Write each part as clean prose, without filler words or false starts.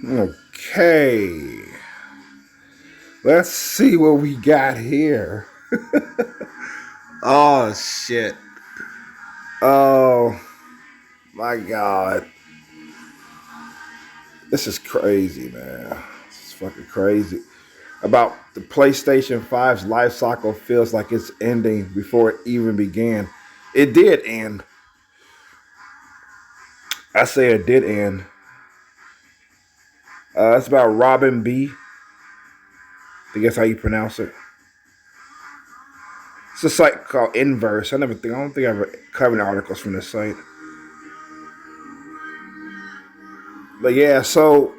Okay. Let's see what we got here. Oh, shit. Oh, my God. This is crazy, man. This is fucking crazy. About the PlayStation 5's life cycle feels like it's ending before it even began. It did end. I say it did end. It's about Robin B. I think that's how you pronounce it. It's a site called Inverse. I don't think I ever covered articles from this site. But yeah, so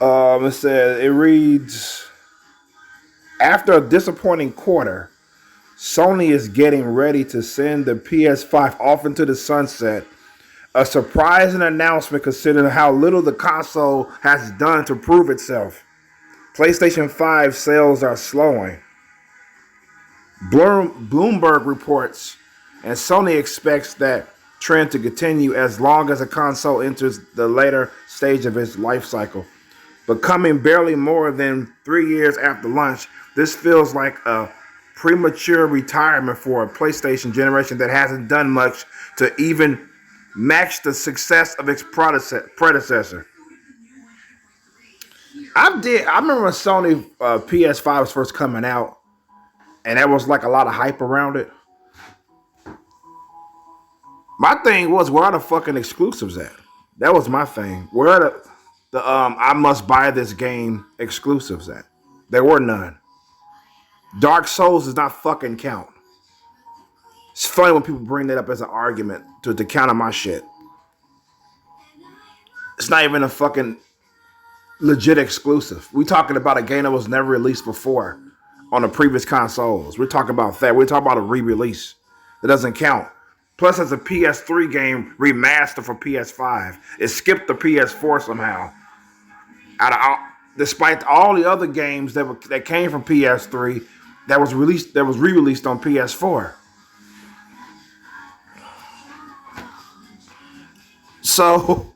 it reads after a disappointing quarter, Sony is getting ready to send the PS5 off into the sunset. A surprising announcement considering how little the console has done to prove itself. PlayStation 5 sales are slowing. Bloomberg reports, and Sony expects that trend to continue as long as the console enters the later stage of its life cycle. But coming barely more than 3 years after launch, this feels like a premature retirement for a PlayStation generation that hasn't done much to even match the success of its predecessor. I remember when Sony PS5 was first coming out, and there was like a lot of hype around it. My thing was, where are the fucking exclusives at? That was my thing. Where are the I must buy this game exclusives at? There were none. Dark Souls does not fucking count. It's funny when people bring that up as an argument to counter my shit. It's not even a fucking legit exclusive. We talking about a game that was never released before on the previous consoles. We're talking about that. We're talking about a re-release. That doesn't count. Plus, it's a PS3 game remastered for PS5. It skipped the PS4 somehow. Despite all the other games that came from PS3 that was re-released on PS4. So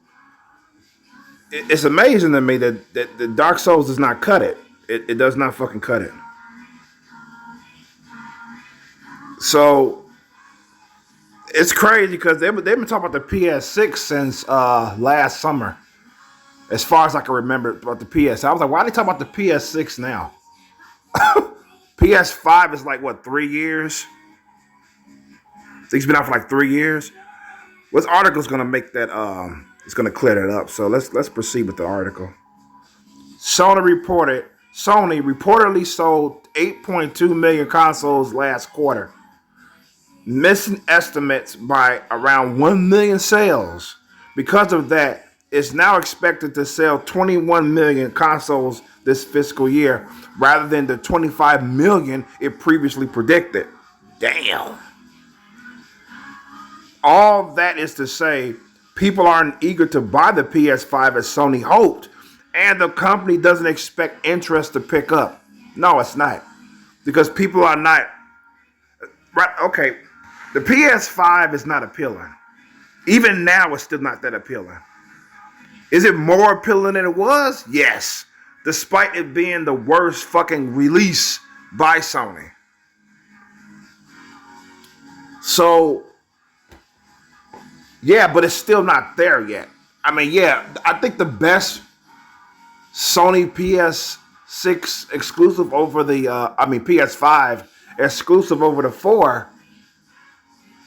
it's amazing to me that the Dark Souls does not cut it. It does not fucking cut it. So it's crazy because they've been talking about the PS6 since last summer. As far as I can remember about the PS, I was like, why are they talking about the PS6 now? PS5 is like what, 3 years? It's been out for like 3 years. This article is gonna make that it's gonna clear that up. So let's proceed with the article. Sony reportedly sold 8.2 million consoles last quarter, missing estimates by around 1 million sales. Because of that, it's now expected to sell 21 million consoles this fiscal year rather than the 25 million it previously predicted. Damn. All that is to say, people aren't eager to buy the PS5 as Sony hoped, and the company doesn't expect interest to pick up. No, it's not. Because people are not. Right, okay. The PS5 is not appealing. Even now, it's still not that appealing. Is it more appealing than it was? Yes. Despite it being the worst fucking release by Sony. So, yeah, but it's still not there yet. I mean, yeah, I think the best Sony PS6 exclusive over the, PS5 exclusive over the 4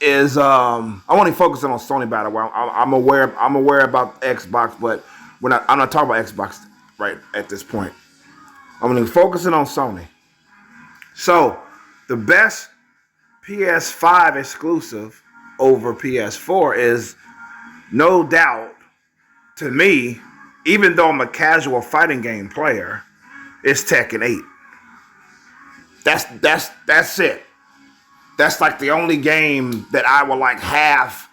is I want to focus on Sony by the way. I'm aware about Xbox, but I'm not talking about Xbox right at this point. I'm going to focus on Sony. So the best PS5 exclusive over PS4 is no doubt to me, even though I'm a casual fighting game player, it's Tekken 8. That's it. That's like the only game that I would like half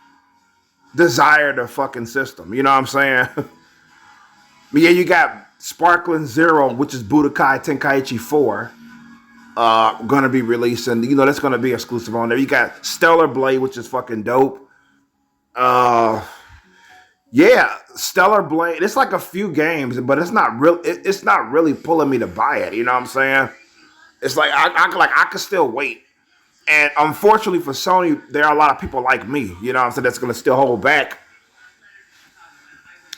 desire the fucking system. You know what I'm saying? But yeah, you got Sparkling Zero, which is Budokai Tenkaichi 4. going to be releasing. You know, that's going to be exclusive on there. You got Stellar Blade, which is fucking dope. Yeah, Stellar Blade. It's like a few games, but it's not real. It's not really pulling me to buy it. You know what I'm saying? It's like I could still wait. And unfortunately for Sony, there are a lot of people like me. You know what I'm saying? That's going to still hold back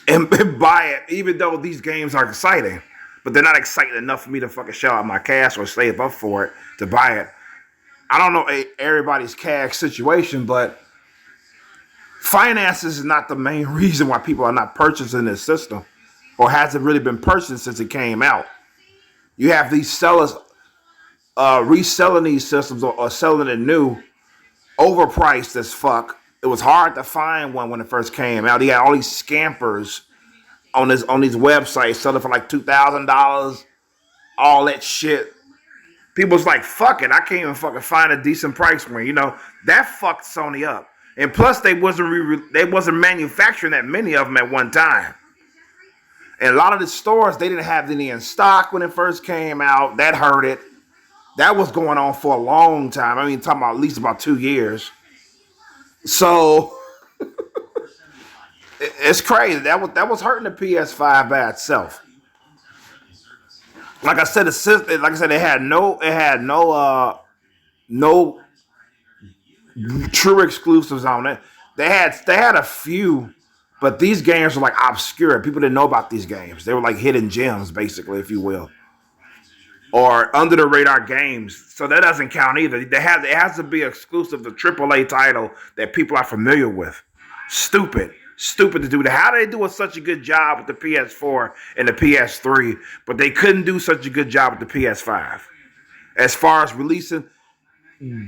and buy it, even though these games are exciting. But they're not exciting enough for me to fucking shell out my cash or save up for it to buy it. I don't know everybody's cash situation, but finances is not the main reason why people are not purchasing this system, or hasn't really been purchased since it came out. You have these sellers reselling these systems or selling it new, overpriced as fuck. It was hard to find one when it first came out. You had all these scampers on these websites selling for like $2,000, all that shit. People's like, fuck it, I can't even fucking find a decent price for it. You know, that fucked Sony up. And plus, they wasn't manufacturing that many of them at one time. And a lot of the stores, they didn't have any in stock when it first came out. That hurt it. That was going on for a long time. I mean, talking about at least about 2 years. So it's crazy. That was hurting the PS5 by itself. Like I said, it had no true exclusives on it. They had a few, but these games were like obscure. People didn't know about these games. They were like hidden gems, basically, if you will, or under the radar games. So that doesn't count either. It has to be exclusive to AAA title that people are familiar with. Stupid to do that. How did they do such a good job with the PS4 and the PS3, but they couldn't do such a good job with the PS5 as far as releasing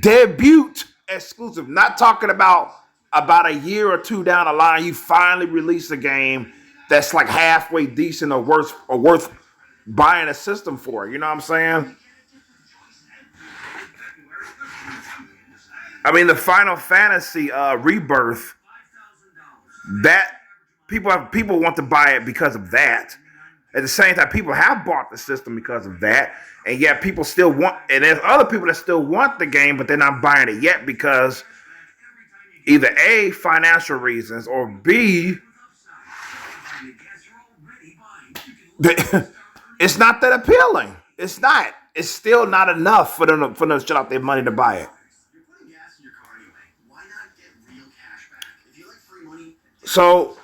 debut exclusive? Not talking about a year or two down the line, you finally release a game that's like halfway decent or worth buying a system for. You know what I'm saying? I mean, the Final Fantasy Rebirth, that people want to buy it because of that. At the same time, people have bought the system because of that, and yet people still want. And there's other people that still want the game, but they're not buying it yet because either A, financial reasons, or B, it's not that appealing. It's not. It's still not enough for them to shut out their money to buy it. So,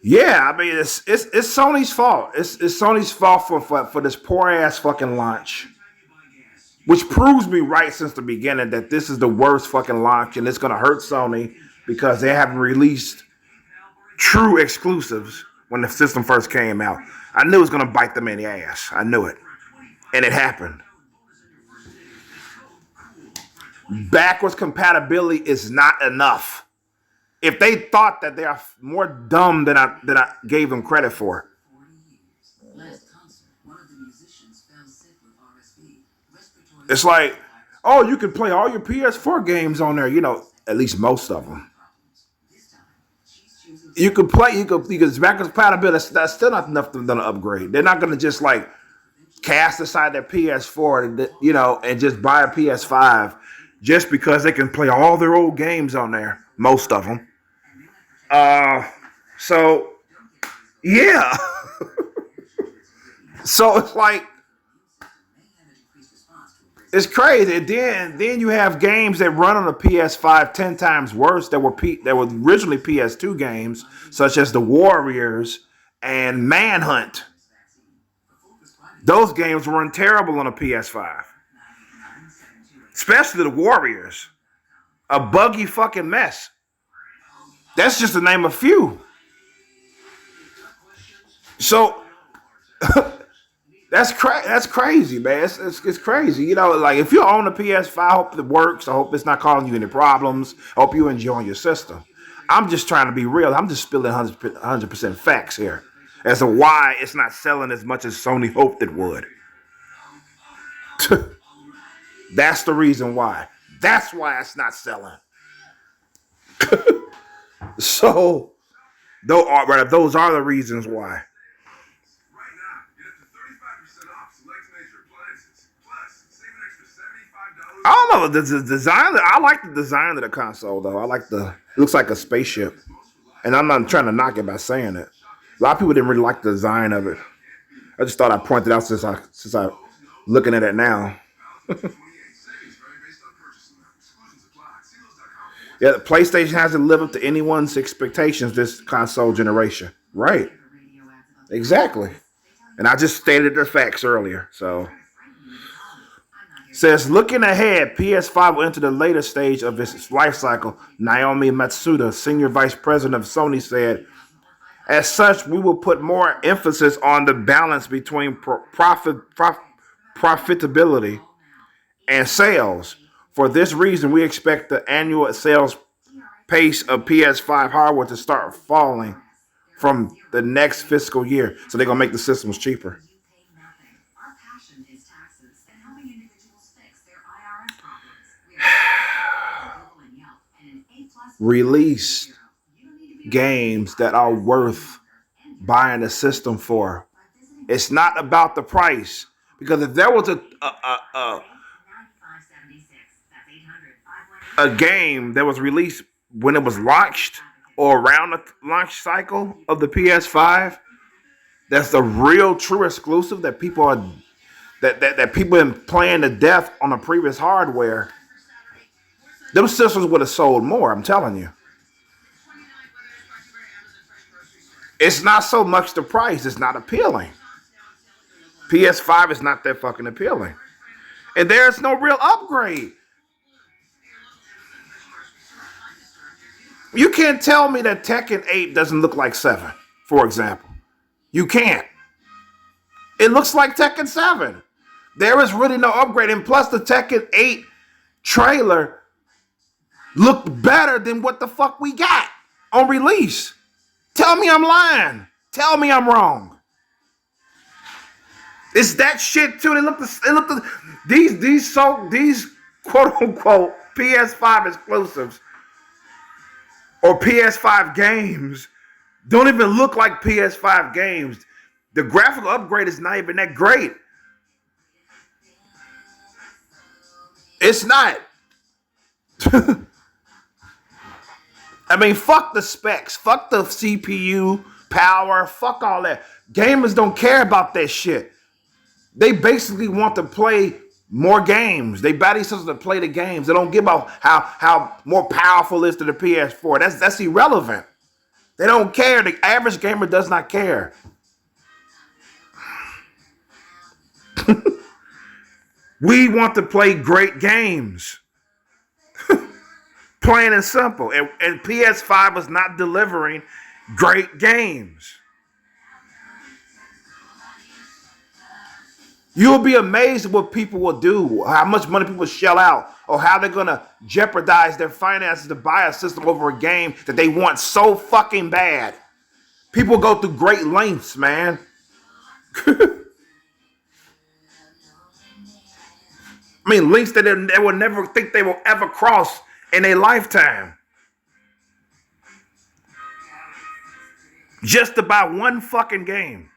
yeah, I mean, it's Sony's fault. It's Sony's fault for this poor ass fucking launch, which proves me right since the beginning that this is the worst fucking launch, and it's gonna hurt Sony because they haven't released true exclusives when the system first came out. I knew it was gonna bite them in the ass. I knew it, and it happened. Backwards compatibility is not enough. If they thought that they are more dumb than I gave them credit for. It's like, oh, you can play all your PS4 games on there. You know, at least most of them. You could backwards compatibility. That's still not enough for them to upgrade. They're not going to just like cast aside their PS4, you know, and just buy a PS5 just because they can play all their old games on there. Most of them. So, yeah. So it's like, it's crazy. And then you have games that run on a PS5 10 times worse that were originally PS2 games, such as The Warriors and Manhunt. Those games run terrible on a PS5. Especially The Warriors. A buggy fucking mess. That's just to name a few. So that's crazy, man. It's crazy. You know, like if you own a PS5, I hope it works. I hope it's not causing you any problems. I hope you're enjoying your system. I'm just trying to be real. I'm just spilling 100% facts here as to why it's not selling as much as Sony hoped it would. That's the reason why. That's why it's not selling. So, those are the reasons why. I don't know the design. I like the design of the console though. I like the. It looks like a spaceship, and I'm not trying to knock it by saying it. A lot of people didn't really like the design of it. I just thought I'd point it out since I looking at it now. Yeah, the PlayStation hasn't lived up to anyone's expectations this console generation. Right. Exactly. And I just stated the facts earlier. So says looking ahead, PS5 will enter the later stage of its life cycle. Naomi Matsuda, senior vice president of Sony, said, "As such, we will put more emphasis on the balance between profitability and sales. For this reason, we expect the annual sales pace of PS5 hardware to start falling from the next fiscal year." So they're going to make the systems cheaper. Release games that are worth buying a system for. It's not about the price. Because if there was a game that was released when it was launched or around the launch cycle of the PS5, that's the real true exclusive that people are that people have been playing to death on the previous hardware, them systems would have sold more, I'm telling you. It's not so much the price, it's not appealing. PS5 is not that fucking appealing. And there's no real upgrade. You can't tell me that Tekken 8 doesn't look like 7, for example. You can't. It looks like Tekken 7. There is really no upgrade. And plus the Tekken 8 trailer looked better than what the fuck we got on release. Tell me I'm lying. Tell me I'm wrong. It's that shit too. These quote unquote PS5 exclusives or PS5 games don't even look like PS5 games. The graphical upgrade is not even that great. It's not. I mean, fuck the specs. Fuck the CPU power. Fuck all that. Gamers don't care about that shit. They basically want to play more games. They buy these systems to play the games. They don't give about how more powerful it is to the PS4. That's irrelevant. They don't care. The average gamer does not care. We want to play great games. Plain and simple. And PS5 is not delivering great games. You'll be amazed at what people will do, how much money people shell out, or how they're going to jeopardize their finances to buy a system over a game that they want so fucking bad. People go through great lengths, man. I mean, lengths that they will never think they will ever cross in their lifetime. Just to buy one fucking game.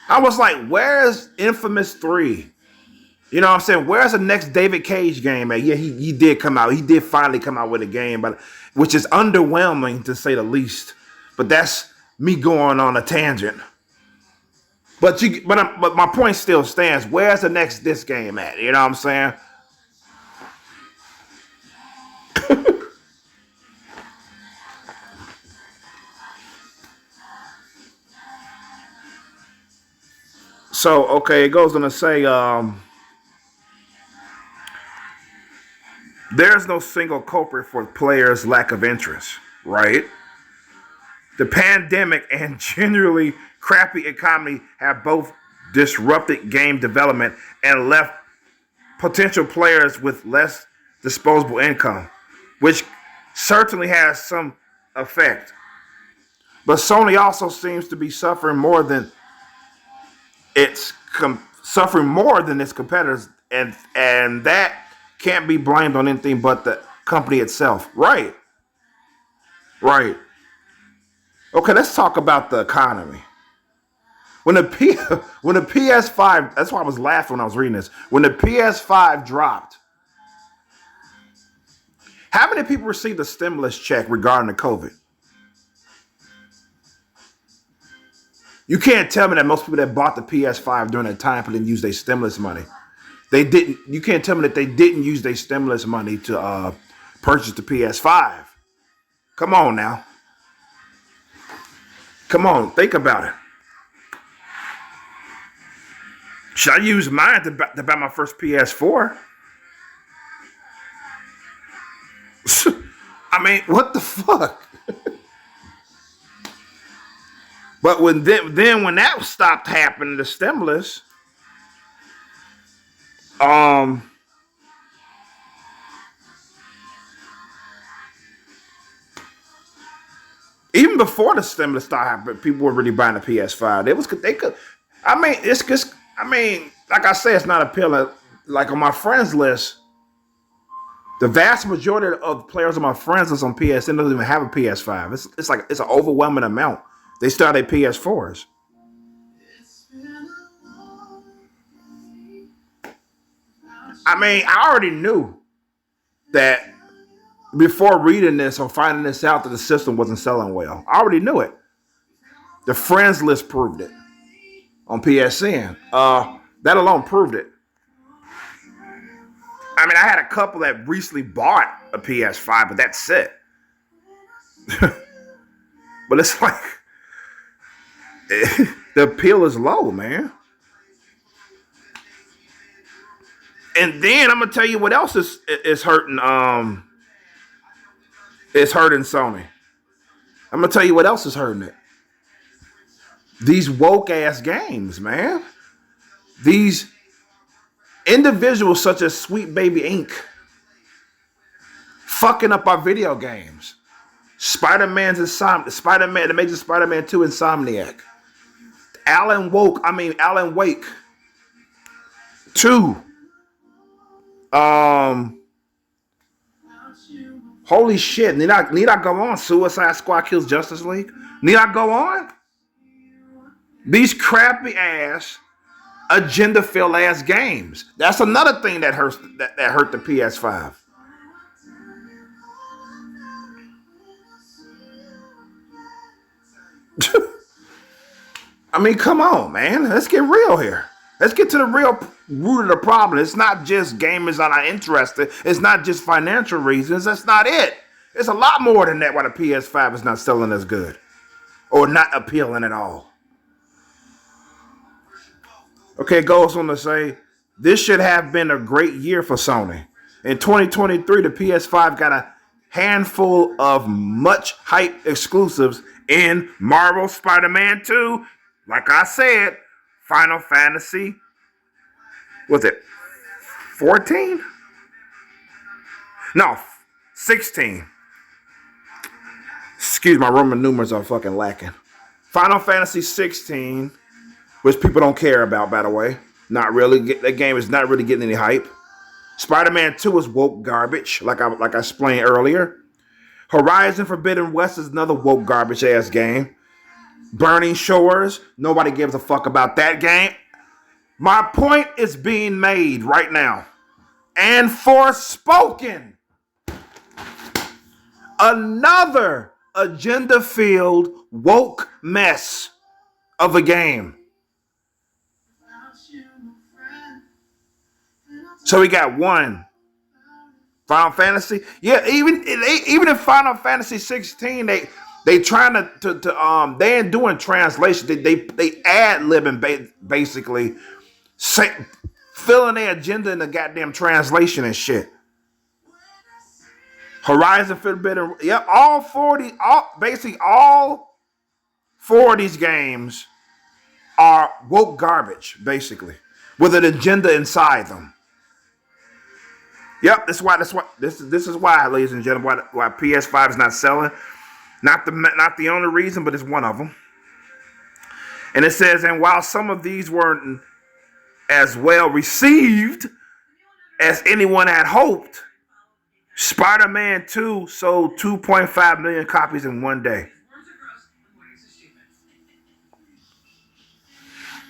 I was like, where's Infamous 3? You know what I'm saying? Where's the next David Cage game at? Yeah, he did come out. He did finally come out with a game, but which is underwhelming to say the least. But that's me going on a tangent. But my point still stands. Where's the next this game at? You know what I'm saying? So, okay, it goes on to say, there's no single culprit for players' lack of interest, right? The pandemic and generally crappy economy have both disrupted game development and left potential players with less disposable income, which certainly has some effect. But Sony also seems to be suffering more than its competitors, and that can't be blamed on anything but the company itself. Right. Okay, let's talk about the economy. When the P when the PS5, that's why I was laughing when I was reading this. When the PS5 dropped, how many people received a stimulus check regarding the COVID? You can't tell me that most people that bought the PS5 during that time didn't use their stimulus money. They didn't. You can't tell me that they didn't use their stimulus money to purchase the PS5. Come on now. Come on, think about it. Should I use mine to buy my first PS4? I mean, what the fuck? But when that stopped happening, the stimulus, even before the stimulus started happening, people were really buying the PS5. I mean, it's just, I mean, like I say, it's not appealing. Like on my friends list, the vast majority of the players on my friends list on PSN doesn't even have a PS5. It's an overwhelming amount. They still have their PS4s. I mean, I already knew that before reading this or finding this out that the system wasn't selling well. I already knew it. The friends list proved it on PSN. That alone proved it. I mean, I had a couple that recently bought a PS5, but that's it. But it's like, the appeal is low, man. And then I'm gonna tell you what else is hurting. It's hurting Sony. I'm gonna tell you what else is hurting it. These woke ass games, man. These individuals such as Sweet Baby Inc. fucking up our video games. The Amazing Spider-Man 2 Insomniac. Alan Wake 2. Holy shit. Need I go on? Suicide Squad Kills Justice League? Need I go on? These crappy ass, agenda filled ass games. That's another thing that hurt the PS5. I mean, come on, man. Let's get real here. Let's get to the real root of the problem. It's not just gamers that are interested. It's not just financial reasons. That's not it. It's a lot more than that why the PS5 is not selling as good or not appealing at all. Okay, it goes on to say, this should have been a great year for Sony. In 2023, the PS5 got a handful of much hype exclusives in Marvel Spider-Man 2. Like I said, Final Fantasy, was it 14? No, 16. Excuse my Roman numerals are fucking lacking. Final Fantasy 16, which people don't care about, by the way. Not really. That game is not really getting any hype. Spider-Man 2 is woke garbage, like I explained earlier. Horizon Forbidden West is another woke garbage ass game. Burning Shores, nobody gives a fuck about that game. My point is being made right now. And Forspoken, another agenda-filled woke mess of a game. So we got one. Final Fantasy. Yeah, even in Final Fantasy 16, they trying to they ain't doing translation. They ad-libbing basically, filling their agenda in the goddamn translation and shit. Horizon Forbidden, yeah, all 4 of these games are woke garbage, basically, with an agenda inside them. Yep, this is why, ladies and gentlemen, why PS5 is not selling. Not the only reason, but it's one of them. And it says, and while some of these weren't as well received as anyone had hoped, Spider-Man 2 sold 2.5 million copies in one day.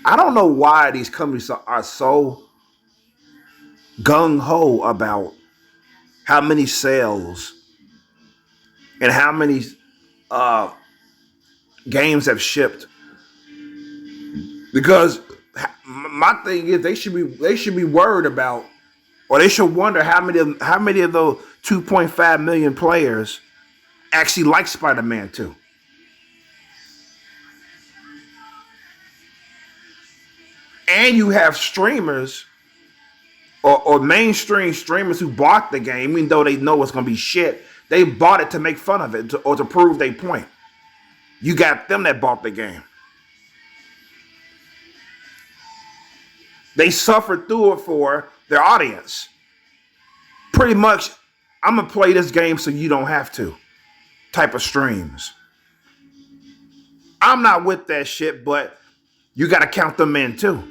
I don't know why these companies are so gung ho about how many sales and how many uh, games have shipped. Because my thing is, they should be worried about, or they should wonder how many of those 2.5 million players actually like Spider-Man 2. And you have streamers or mainstream streamers who bought the game, even though they know it's gonna be shit. They bought it to make fun of it or to prove their point. You got them that bought the game. They suffered through it for their audience. Pretty much, I'm gonna play this game so you don't have to type of streams. I'm not with that shit, but you gotta count them in too.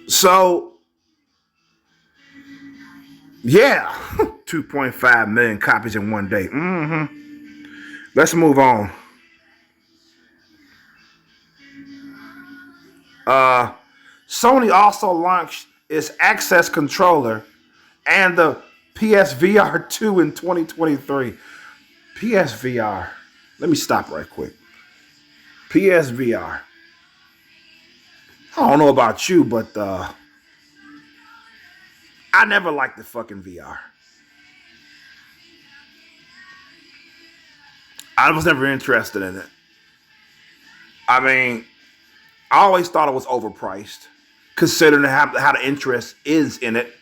So, yeah, 2.5 million copies in one day. Let's move on. Sony also launched its Access controller and the PSVR 2 in 2023. PSVR. Let me stop right quick. PSVR. I don't know about you, but I never liked the fucking VR. I was never interested in it. I mean, I always thought it was overpriced, considering how the interest is in it.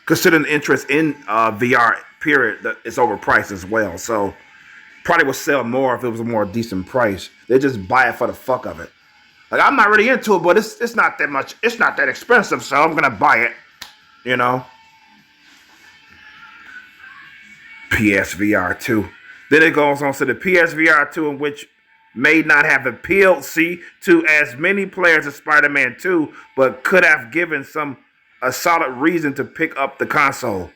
Considering the interest in VR, period, it's overpriced as well. So probably would sell more if it was a more decent price. They just buy it for the fuck of it. Like, I'm not really into it, but it's not that much. It's not that expensive, so I'm gonna buy it. You know. PSVR 2. Then it goes on to the PSVR 2, in which may not have appealed to as many players as Spider-Man 2, but could have given some a solid reason to pick up the console.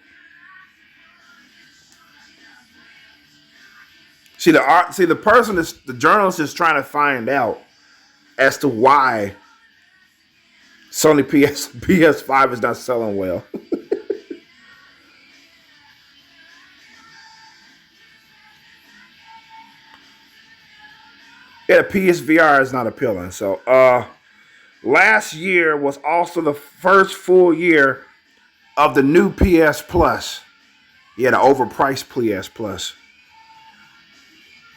The journalist is trying to find out as to why Sony PS5 is not selling well. Yeah, the PSVR is not appealing. So, last year was also the first full year of the new PS Plus. Yeah, the overpriced PS Plus.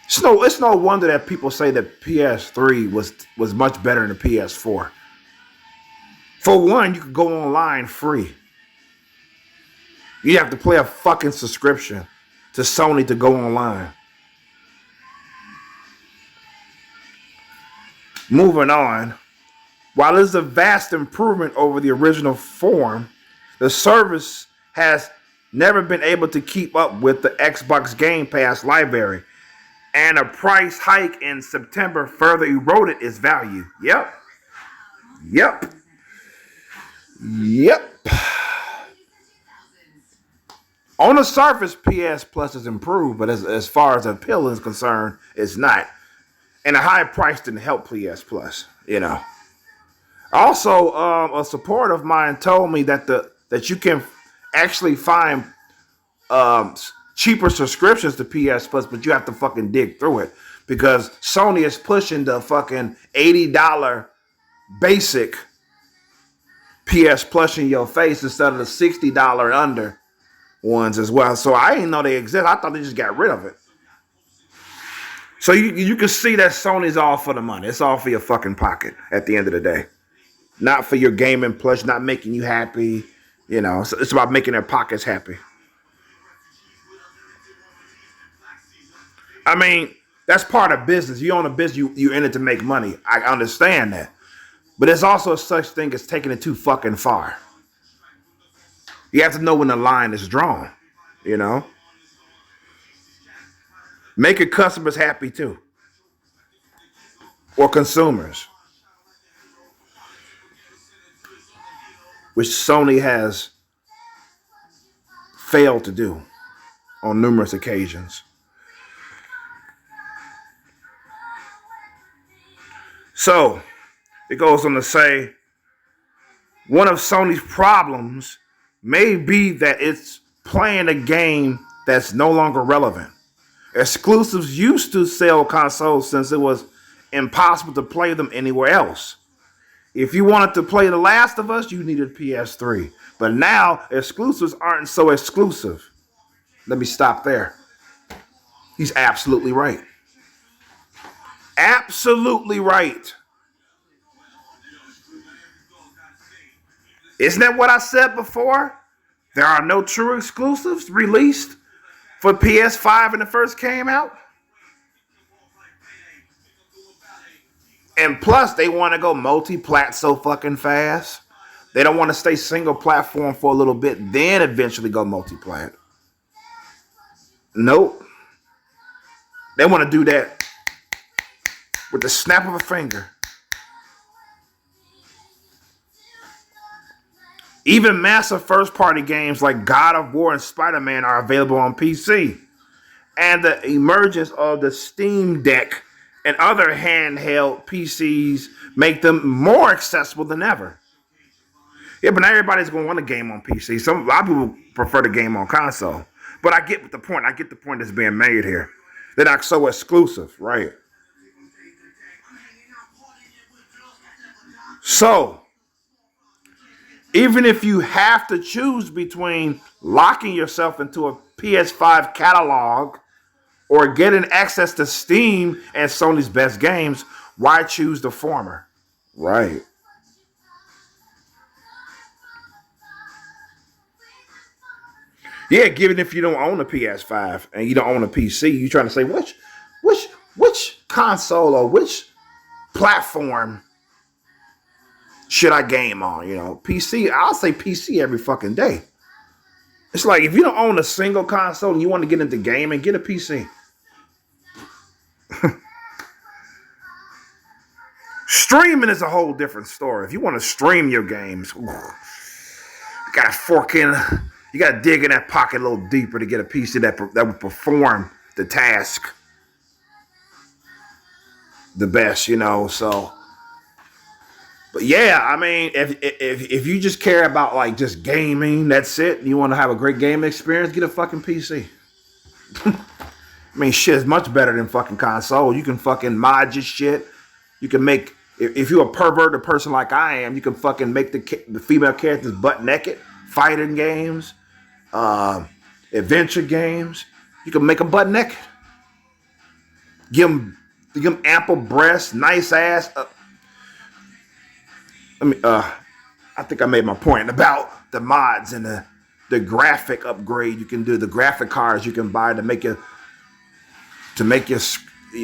It's no wonder that people say that PS3 was much better than the PS4. For one, you could go online free. You have to pay a fucking subscription to Sony to go online. Moving on. While it's a vast improvement over the original form, the service has never been able to keep up with the Xbox Game Pass library, and a price hike in September further eroded its value. Yep. On the surface, PS Plus is improved, but as far as appeal is concerned, it's not. And a high price didn't help PS Plus, you know. Also, a supporter of mine told me that you can actually find cheaper subscriptions to PS Plus, but you have to fucking dig through it because Sony is pushing the fucking $80 basic PS Plus in your face instead of the $60 under ones as well. So I didn't know they exist. I thought they just got rid of it. So you can see that Sony's all for the money. It's all for your fucking pocket at the end of the day. Not for your gaming plush, not making you happy. You know, it's about making their pockets happy. I mean, that's part of business. You own a business, you're in it to make money. I understand that. But there's also such thing as taking it too fucking far. You have to know when the line is drawn, you know? Making customers happy too. Or consumers. Which Sony has failed to do on numerous occasions. So, It goes on to say, one of Sony's problems may be that it's playing a game that's no longer relevant. Exclusives used to sell consoles since it was impossible to play them anywhere else. If you wanted to play The Last of Us, you needed PS3. But now, exclusives aren't so exclusive. Let me stop there. He's absolutely right. Absolutely right. Isn't that what I said before? There are no true exclusives released for PS5 when it first came out. And plus, they want to go multi-plat so fucking fast. They don't want to stay single platform for a little bit, then eventually go multi-plat. Nope. They want to do that with the snap of a finger. Even massive first-party games like God of War and Spider-Man are available on PC. And the emergence of the Steam Deck and other handheld PCs make them more accessible than ever. Yeah, but not everybody's going to want a game on PC. A lot of people prefer the game on console. But I get the point. I get the point that's being made here. They're not so exclusive, right? So, even if you have to choose between locking yourself into a PS5 catalog or getting access to Steam and Sony's best games, why choose the former? Right. Yeah, given if you don't own a PS5 and you don't own a PC, you're trying to say which console or which platform should I game on? You know, PC. I'll say PC every fucking day. It's like if you don't own a single console and you want to get into gaming, get a PC. Streaming is a whole different story. If you want to stream your games, you gotta fork in. You gotta dig in that pocket a little deeper to get a PC that would perform the task the best, you know. So, but yeah, I mean, if you just care about like just gaming, that's it. You want to have a great gaming experience, get a fucking PC. I mean, shit is much better than fucking console. You can fucking mod your shit. You can make, if you're a perverted person like I am, you can fucking make the female characters butt naked, fighting games. Adventure games, you can make them butt naked. Give them ample breasts, nice ass. I think I made my point about the mods and the graphic upgrade you can do, the graphic cards you can buy to make your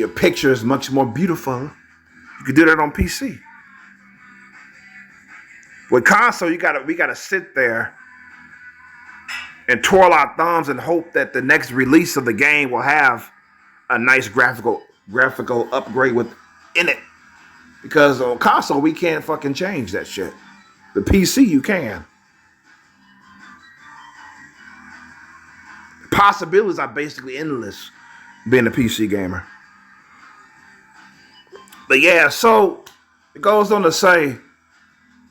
pictures much more beautiful. You can do that on PC. With console, we gotta sit there and twirl our thumbs and hope that the next release of the game will have a nice graphical upgrade within it. Because on console, we can't fucking change that shit. The PC, you can. Possibilities are basically endless being a PC gamer. But yeah, so it goes on to say,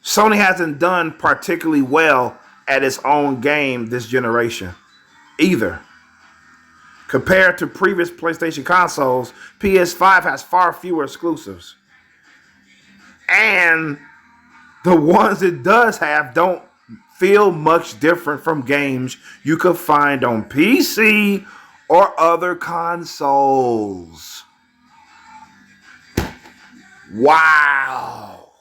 Sony hasn't done particularly well at its own game this generation either. Compared to previous PlayStation consoles, PS5 has far fewer exclusives. And the ones it does have don't feel much different from games you could find on PC or other consoles. Wow.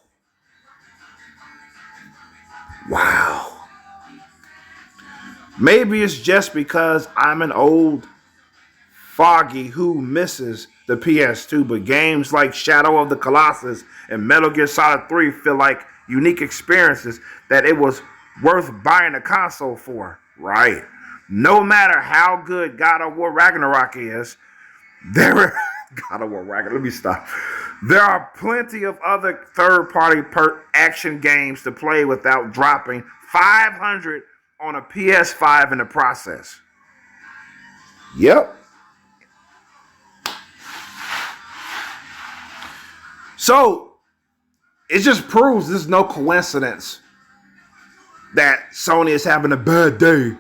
Wow. Maybe it's just because I'm an old foggy who misses the PS2, but games like Shadow of the Colossus and Metal Gear Solid 3 feel like unique experiences that it was worth buying a console for. Right. No matter how good God of War Ragnarok is, God of War Ragnarok, let me stop. There are plenty of other third-party action games to play without dropping $500 on a PS5 in the process. Yep. So, it just proves this is no coincidence that Sony is having a bad day,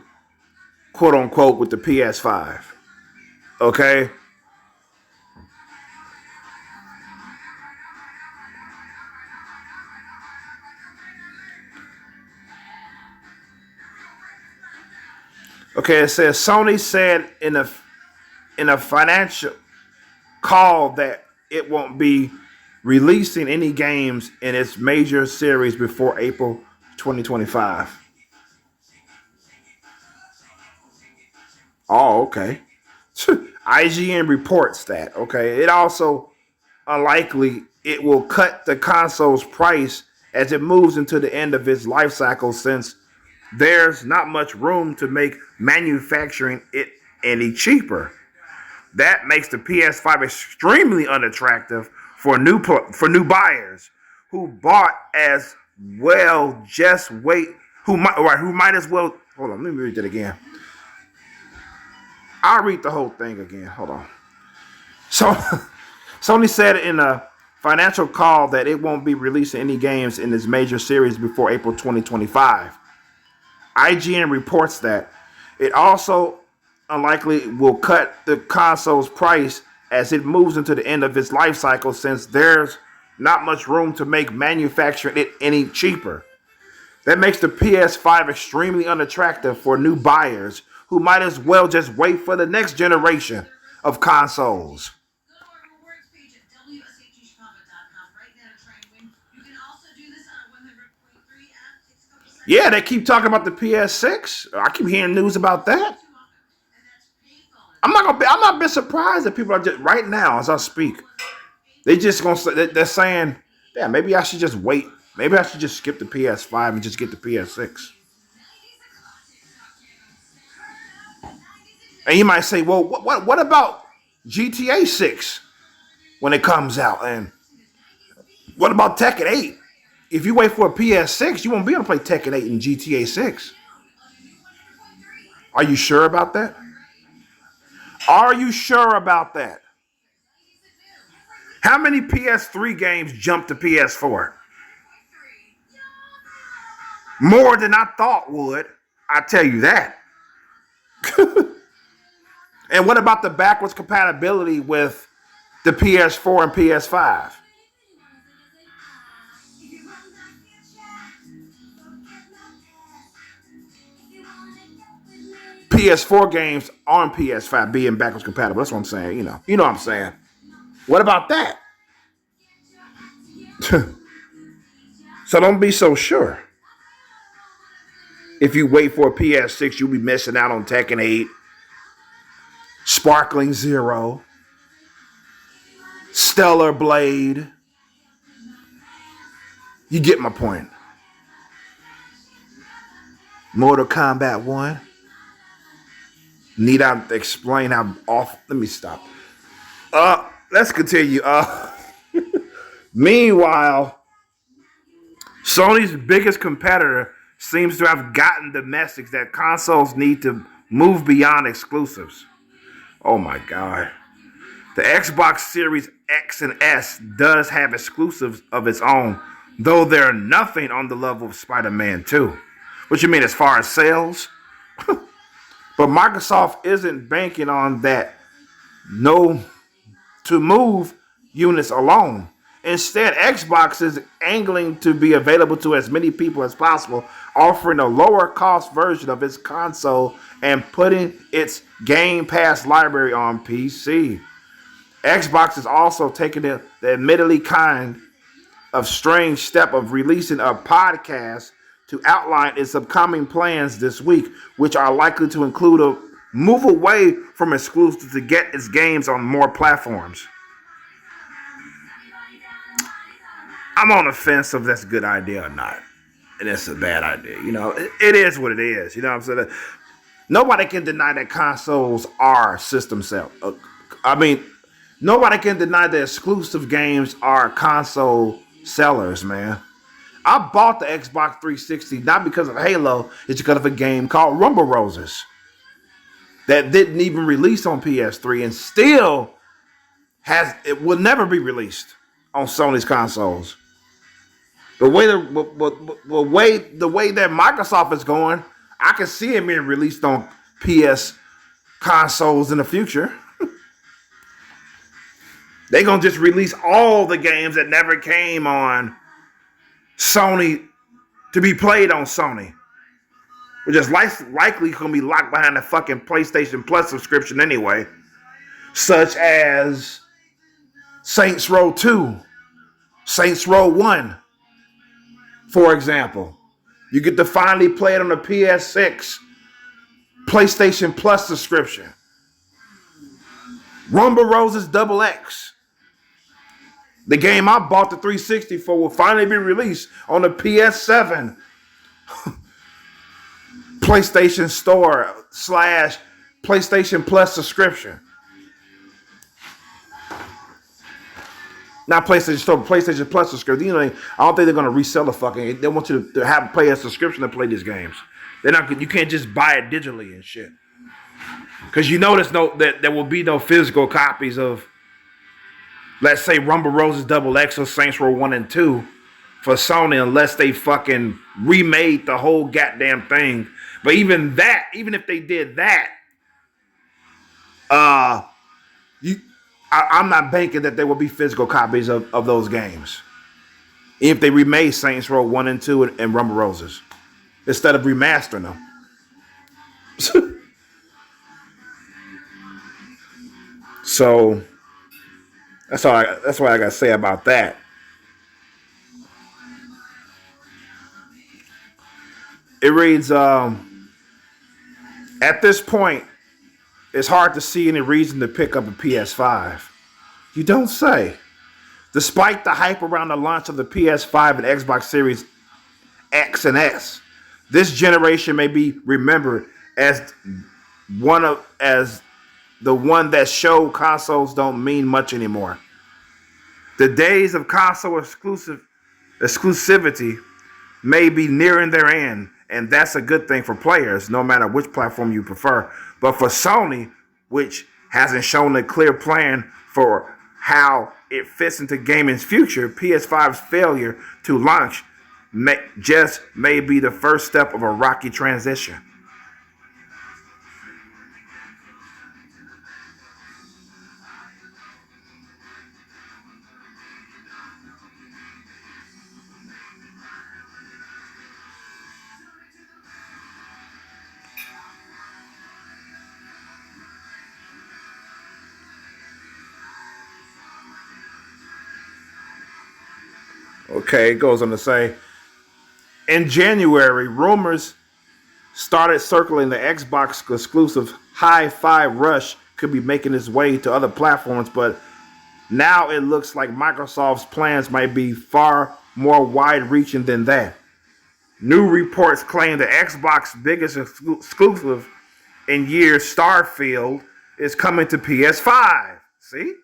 quote unquote, with the PS5. Okay? Okay, it says Sony said in a financial call that it won't be releasing any games in its major series before April 2025. Oh, okay. IGN reports that. Okay. It also unlikely it will cut the console's price as it moves into the end of its life cycle since there's not much room to make manufacturing it any cheaper. That makes the PS5 extremely unattractive for new buyers who bought as well. Just wait. Who might as well. Hold on. Let me read that again. I'll read the whole thing again. Hold on. So, Sony said in a financial call that it won't be releasing any games in its major series before April 2025. IGN reports that it also unlikely will cut the console's price as it moves into the end of its life cycle since there's not much room to make manufacturing it any cheaper. That makes the PS5 extremely unattractive for new buyers who might as well just wait for the next generation of consoles. Yeah, they keep talking about the PS6. I keep hearing news about that. I'm not bit surprised that people are just right now as I speak. They just gonna say they're saying, yeah, maybe I should just wait. Maybe I should just skip the PS5 and just get the PS6. And you might say, well, what about GTA 6 when it comes out? And what about Tekken 8? If you wait for a PS6, you won't be able to play Tekken 8 and GTA 6. Are you sure about that? Are you sure about that? How many PS3 games jumped to PS4? More than I thought would. I tell you that. And what about the backwards compatibility with the PS4 and PS5? PS4 games on PS5 being backwards compatible. That's what I'm saying. You know what I'm saying. What about that? So don't be so sure. If you wait for a PS6, you'll be missing out on Tekken 8, Sparkling Zero, Stellar Blade. You get my point. Mortal Kombat 1. Need I explain how off? Let me stop. Let's continue. Meanwhile, Sony's biggest competitor seems to have gotten the message that consoles need to move beyond exclusives. Oh my God. The Xbox Series X and S does have exclusives of its own, though they're nothing on the level of Spider-Man 2. What you mean as far as sales? But Microsoft isn't banking on that to move units alone. Instead, Xbox is angling to be available to as many people as possible, offering a lower cost version of its console and putting its Game Pass library on PC. Xbox is also taking the admittedly kind of strange step of releasing a podcast to outline its upcoming plans this week, which are likely to include a move away from exclusives to get its games on more platforms. I'm on the fence if that's a good idea or not. And it's a bad idea. It is what it is. You know what I'm saying? Nobody can deny that consoles are system sell. Nobody can deny that exclusive games are console sellers, man. I bought the Xbox 360 not because of Halo, it's because of a game called Rumble Roses that didn't even release on PS3 and still it will never be released on Sony's consoles. The way that Microsoft is going, I can see it being released on PS consoles in the future. They're gonna just release all the games that never came on Sony to be played on Sony, which is likely gonna be locked behind the fucking PlayStation Plus subscription anyway, such as Saints Row 2, Saints Row 1, for example. You get to finally play it on the PS6 PlayStation Plus subscription. Rumble Roses Double X, the game I bought the 360 for, will finally be released on the PS7 PlayStation Store / PlayStation Plus subscription. Not PlayStation Store, but PlayStation Plus subscription. You know, I don't think they're gonna resell the fucking. They want you to have play a subscription to play these games. They're not. You can't just buy it digitally and shit. Because you know that there will be no physical copies of, let's say, Rumble Roses Double X or Saints Row 1 and 2 for Sony unless they fucking remade the whole goddamn thing. But even if they did that, I'm not banking that there will be physical copies of those games. If they remade Saints Row 1 and 2 and Rumble Roses instead of remastering them. So that's what I got to say about that. It reads, at this point, it's hard to see any reason to pick up a PS5. You don't say. Despite the hype around the launch of the PS5 and Xbox Series X and S, this generation may be remembered as the one that showed consoles don't mean much anymore. The days of console exclusivity may be nearing their end, and that's a good thing for players, no matter which platform you prefer. But for Sony, which hasn't shown a clear plan for how it fits into gaming's future, PS5's failure to launch may be the first step of a rocky transition. Okay, it goes on to say, in January, rumors started circling the Xbox exclusive Hi-Fi Rush could be making its way to other platforms, but now it looks like Microsoft's plans might be far more wide-reaching than that. New reports claim the Xbox biggest exclusive in years, Starfield, is coming to PS5. See?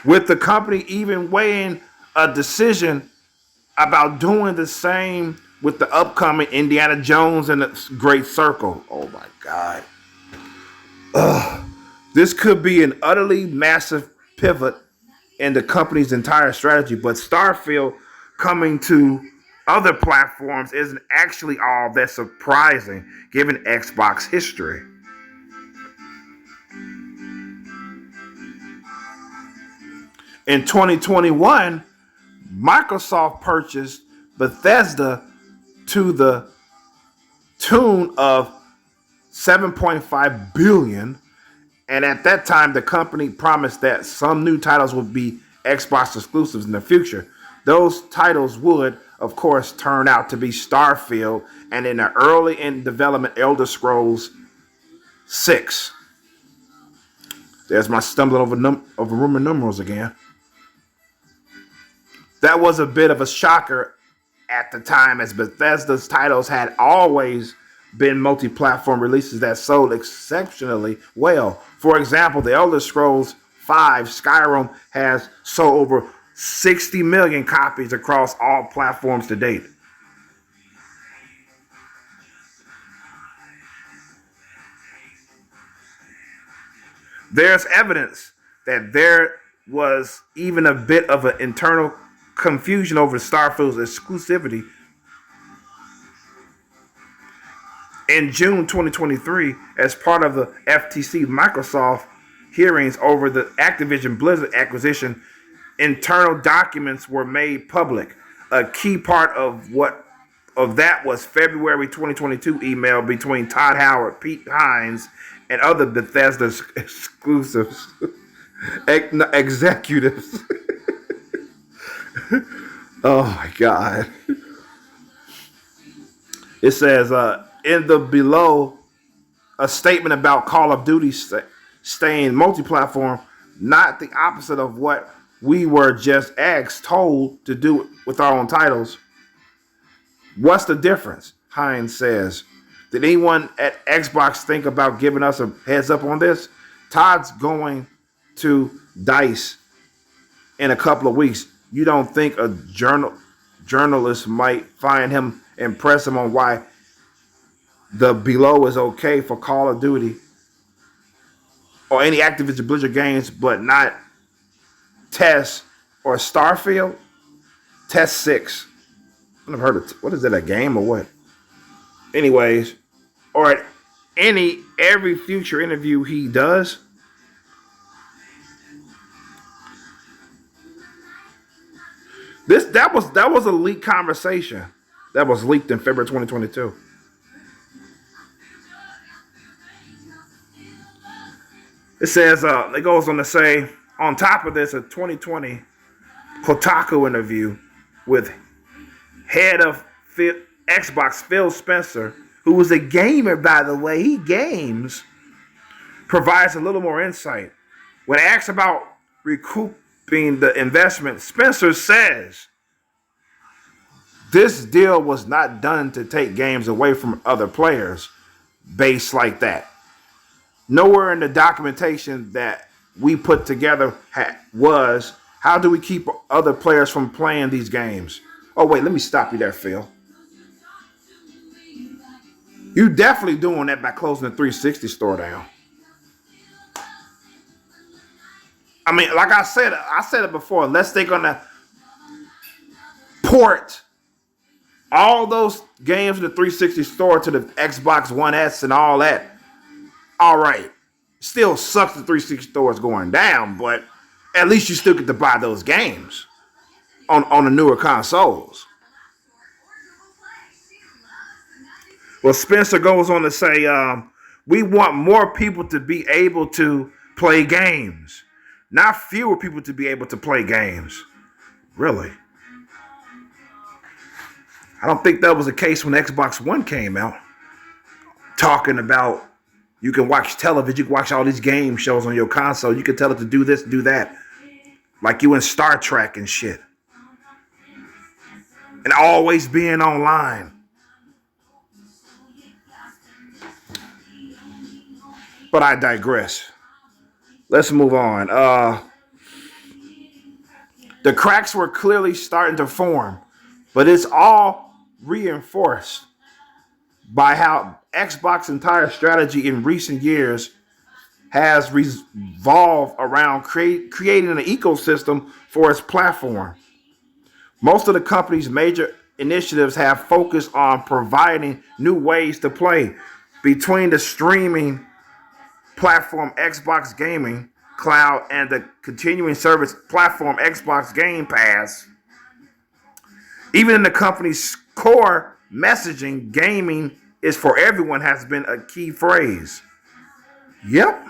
With the company even weighing a decision about doing the same with the upcoming Indiana Jones and the Great Circle. Oh my God. This could be an utterly massive pivot in the company's entire strategy, but Starfield coming to other platforms isn't actually all that surprising given Xbox history. In 2021, Microsoft purchased Bethesda to the tune of $7.5 billion, and at that time the company promised that some new titles would be Xbox exclusives in the future. Those titles would, of course, turn out to be Starfield and in the early in development Elder Scrolls 6. There's my stumbling over Roman numerals again. That was a bit of a shocker at the time, as Bethesda's titles had always been multi-platform releases that sold exceptionally well. For example, the Elder Scrolls 5 Skyrim has sold over 60 million copies across all platforms to date. There's evidence that there was even a bit of an internal confusion over Starfield's exclusivity. In June 2023, as part of the FTC Microsoft hearings over the Activision Blizzard acquisition, internal documents were made public. A key part of that was February 2022 email between Todd Howard, Pete Hines, and other Bethesda exclusives executives. Oh my God. It says in the below a statement about Call of Duty staying multi-platform, not the opposite of what we were just told to do with our own titles. What's the difference? Hines says. Did anyone at Xbox think about giving us a heads up on this? Todd's going to DICE in a couple of weeks. You don't think a journalist might find him, impress him on why the below is okay for Call of Duty or any Activision Blizzard games, but not Test or Starfield? Test 6. I've never heard of what is it, a game or what? Anyways, or at every future interview he does. That was a leaked conversation that was leaked in February 2022. It says, it goes on to say, on top of this, a 2020 Kotaku interview with head of Xbox Phil Spencer, who was a gamer, by the way, he games, provides a little more insight. When asked about recouping the investment, Spencer says, this deal was not done to take games away from other players based like that. Nowhere in the documentation that we put together was, how do we keep other players from playing these games? Oh, wait, let me stop you there, Phil. You definitely doing that by closing the 360 store down. I mean, like I said it before, unless they're going to port all those games in the 360 store to the Xbox One S and all that, all right. Still sucks the 360 store is going down, but at least you still get to buy those games on the newer consoles. Well, Spencer goes on to say, we want more people to be able to play games, not fewer people to be able to play games. Really? I don't think that was the case when Xbox One came out. Talking about you can watch television, you can watch all these game shows on your console. You can tell it to do this, do that. Like you in Star Trek and shit. And always being online. But I digress. Let's move on. The cracks were clearly starting to form, but it's all reinforced by how Xbox's entire strategy in recent years has revolved around creating an ecosystem for its platform. Most of the company's major initiatives have focused on providing new ways to play. Between the streaming platform Xbox Gaming Cloud and the continuing service platform Xbox Game Pass, even in the company's core messaging, gaming is for everyone has been a key phrase. Yep.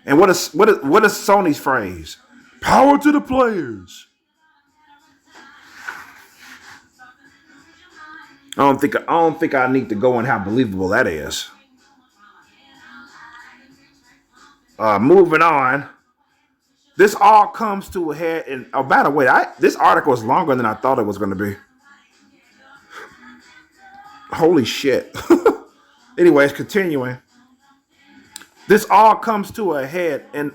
And what is Sony's phrase? Power to the players. I don't think I need to go on how believable that is. Moving on. This all comes to a head, and by the way, this article is longer than I thought it was going to be. Holy shit. Anyways, continuing. This all comes to a head in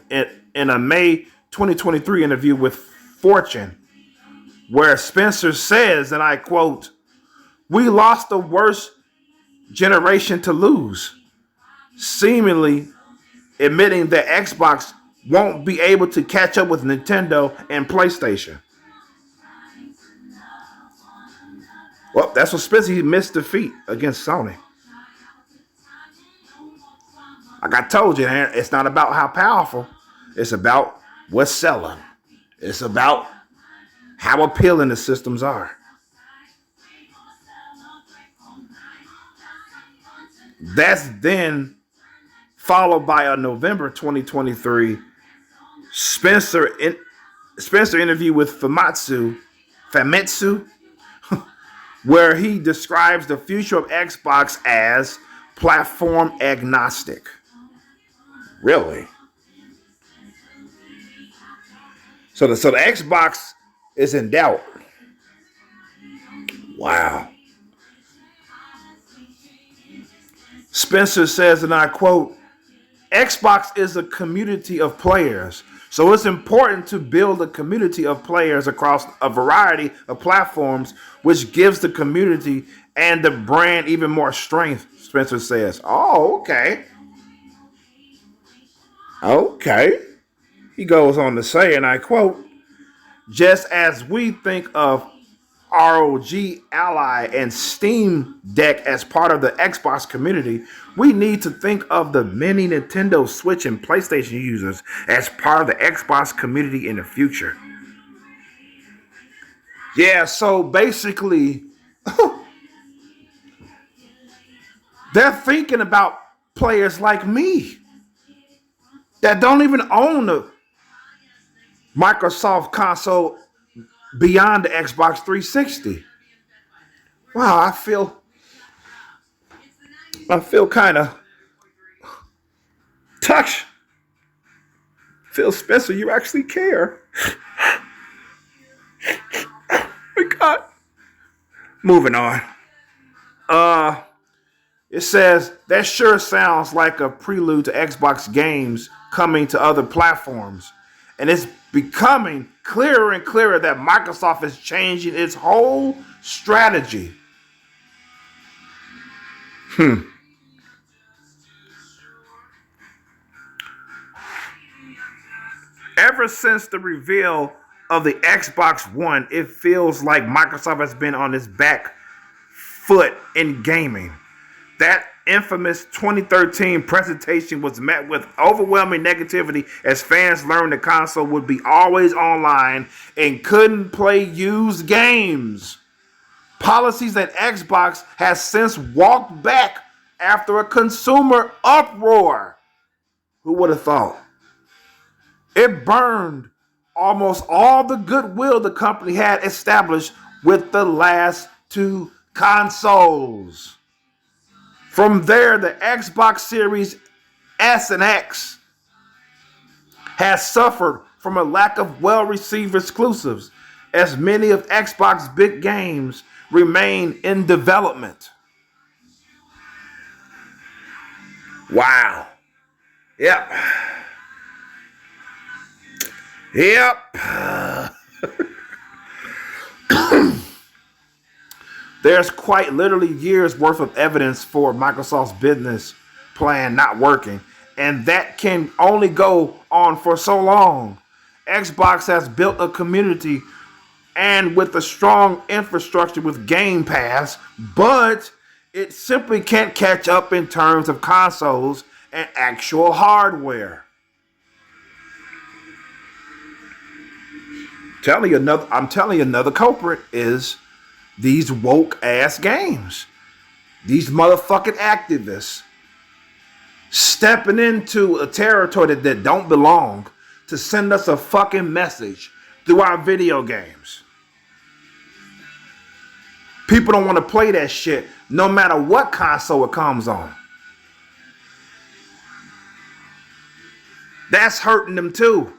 a May 2023 interview with Fortune, where Spencer says, and I quote, "We lost the worst generation to lose," seemingly admitting that Xbox won't be able to catch up with Nintendo and PlayStation. Well, that's what Spencer, he missed defeat against Sony. Like I told you, it's not about how powerful. It's about what's selling. It's about how appealing the systems are. That's then followed by a November 2023 Spencer interview with Famitsu, where he describes the future of Xbox as platform agnostic. Really? So the Xbox is in doubt. Wow. Spencer says, and I quote, Xbox is a community of players. So it's important to build a community of players across a variety of platforms, which gives the community and the brand even more strength, Spencer says. Oh, okay. Okay. He goes on to say, and I quote, just as we think of ROG Ally and Steam Deck as part of the Xbox community, we need to think of the many Nintendo Switch and PlayStation users as part of the Xbox community in the future. Yeah, so basically, they're thinking about players like me that don't even own the Microsoft console beyond the Xbox 360. Wow, I feel kind of touched. Phil Spencer, you actually care. Oh my God. Moving on. It says that sure sounds like a prelude to Xbox games coming to other platforms. And it's becoming clearer and clearer that Microsoft is changing its whole strategy. Ever since the reveal of the Xbox One, it feels like Microsoft has been on its back foot in gaming. That infamous 2013 presentation was met with overwhelming negativity as fans learned the console would be always online and couldn't play used games. Policies that Xbox has since walked back after a consumer uproar. Who would have thought? It burned almost all the goodwill the company had established with the last two consoles. From there, the Xbox Series S and X has suffered from a lack of well-received exclusives, as many of Xbox's big games remain in development. Wow. Yep. There's quite literally years worth of evidence for Microsoft's business plan not working, and that can only go on for so long. Xbox has built a community and with a strong infrastructure with Game Pass, but it simply can't catch up in terms of consoles and actual hardware. I'm telling you, another culprit is these woke ass games. These motherfucking activists stepping into a territory that don't belong to send us a fucking message through our video games. People don't want to play that shit no matter what console it comes on. That's hurting them too.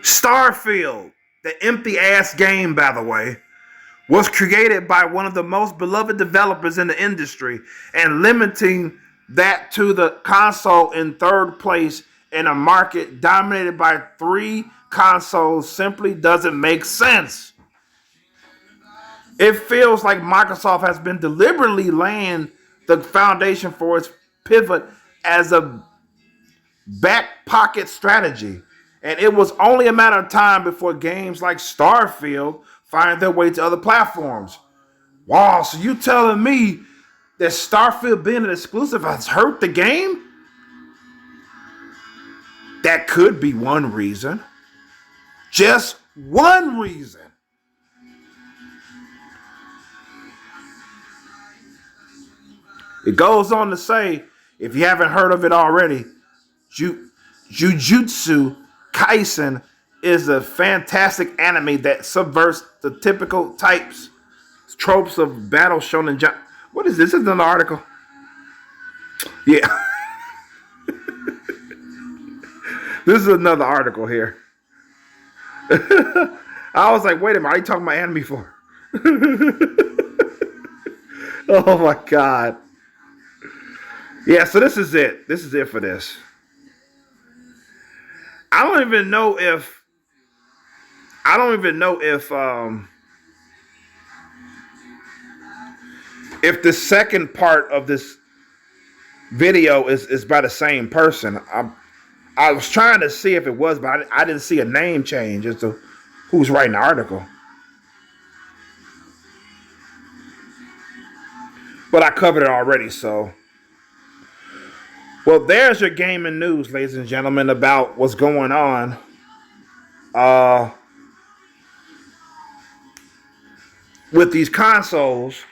Starfield, the empty ass game, by the way, was created by one of the most beloved developers in the industry, and limiting that to the console in third place in a market dominated by 3 consoles simply doesn't make sense. It feels like Microsoft has been deliberately laying the foundation for its pivot as a back pocket strategy, And it was only a matter of time before games like Starfield find their way to other platforms. Wow, so you telling me that Starfield being an exclusive has hurt the game? That could be one reason. Just one reason. It goes on to say, if you haven't heard of it already, Jujutsu Kaisen is a fantastic anime that subverts the typical tropes of battle shonen jump. What is this? This is an article. Yeah. This is another article here. I was like, wait a minute, are you talking about anime for? Oh my God. Yeah, so this is it. This is it for this. I don't even know if the second part of this video is by the same person. I was trying to see if it was, but I didn't see a name change as to who's writing the article. But I covered it already, so. Well, there's your gaming news, ladies and gentlemen, about what's going on. With these consoles,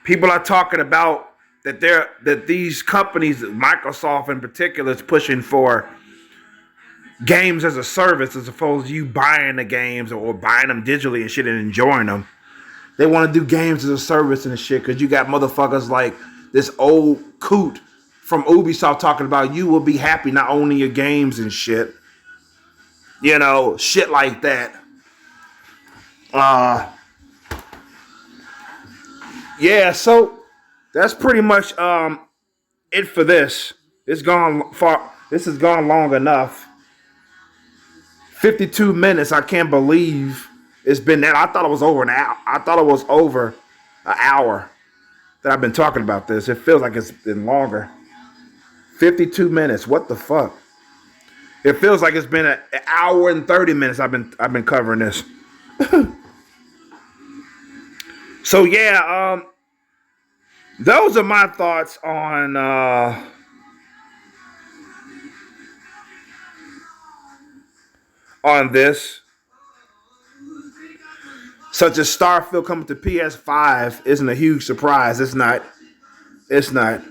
people are talking about that these companies, Microsoft in particular, is pushing for games as a service as opposed to you buying the games or buying them digitally and shit and enjoying them. They want to do games as a service and shit because you got motherfuckers like this old coot from Ubisoft talking about you will be happy not owning your games and shit. You know, shit like that. Yeah, so that's pretty much it for this. It's gone far. This has gone long enough. 52 minutes. I can't believe it's been that. I thought it was over an hour. I thought it was over an hour that I've been talking about this. It feels like it's been longer. 52 minutes. What the fuck? It feels like it's been an hour and 30 minutes. I've been covering this. So yeah, those are my thoughts on this. Such as Starfield coming to PS5 isn't a huge surprise. It's not. It's not.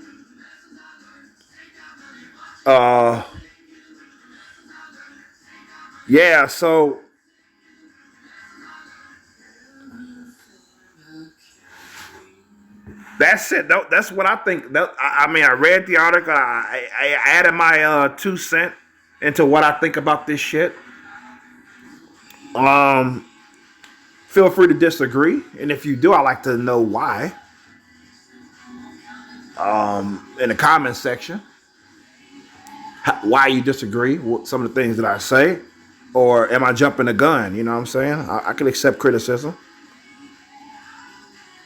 Yeah, so that's it. That's what I think. I mean, I read the article. I added my 2 cents into what I think about this shit. Feel free to disagree, and if you do, I'd like to know why. In the comment section, why you disagree with some of the things that I say, or am I jumping the gun? You know what I'm saying? I can accept criticism,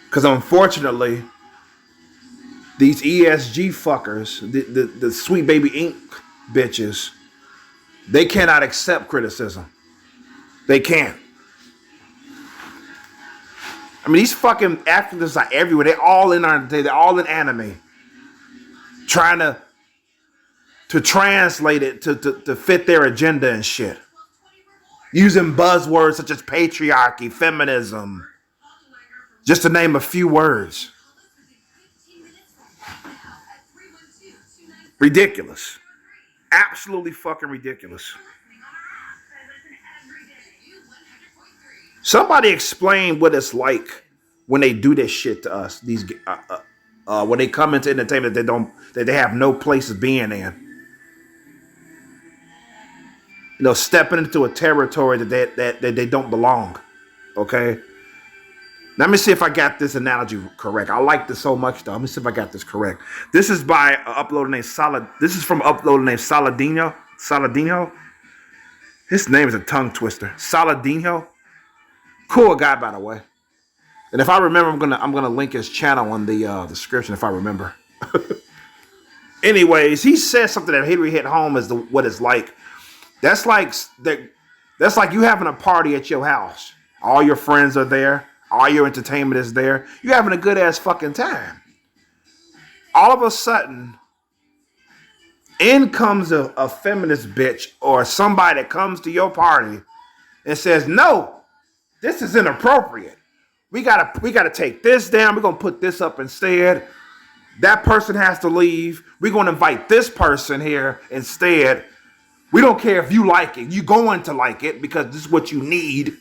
because unfortunately, these ESG fuckers, the Sweet Baby Inc. bitches, they cannot accept criticism. They can't. I mean, these fucking actors are everywhere. They're all in anime, trying to translate it to fit their agenda and shit, using buzzwords such as patriarchy, feminism, just to name a few words. Ridiculous. Absolutely fucking ridiculous. Somebody explain what it's like when they do this shit to us. These when they come into entertainment, that they have no place being in. You know, stepping into a territory that they don't belong. Okay. Let me see if I got this analogy correct. I like this so much, though. Let me see if I got this correct. This is by an uploader named This is from an uploader named Saladinho. Saladinho. His name is a tongue twister. Saladinho. Cool guy, by the way. And if I remember, I'm gonna link his channel in the description if I remember. Anyways, he says something that hit home as what it's like That's like that. That's like you having a party at your house. All your friends are there. All your entertainment is there. You're having a good ass fucking time. All of a sudden, in comes a feminist bitch or somebody that comes to your party and says, "No, this is inappropriate. We gotta take this down. We're gonna put this up instead. That person has to leave. We're gonna invite this person here instead. We don't care if you like it. You're going to like it because this is what you need.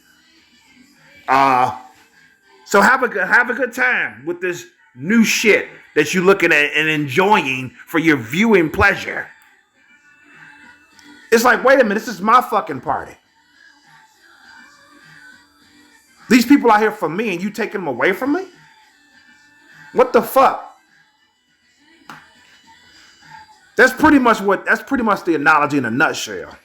So have a good time with this new shit that you're looking at and enjoying for your viewing pleasure." It's like, wait a minute, this is my fucking party. These people are here for me and you taking them away from me? What the fuck? That's pretty much the analogy in a nutshell.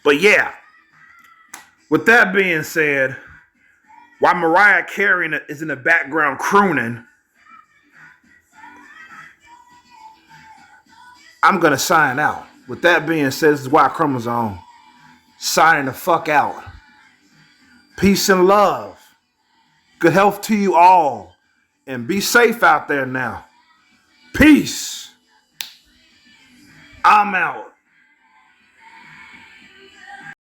But yeah, with that being said, while Mariah Carey is in the background crooning, I'm going to sign out. With that being said, this is Y Chromosome signing the fuck out. Peace and love. Good health to you all. And be safe out there now. Peace. I'm out.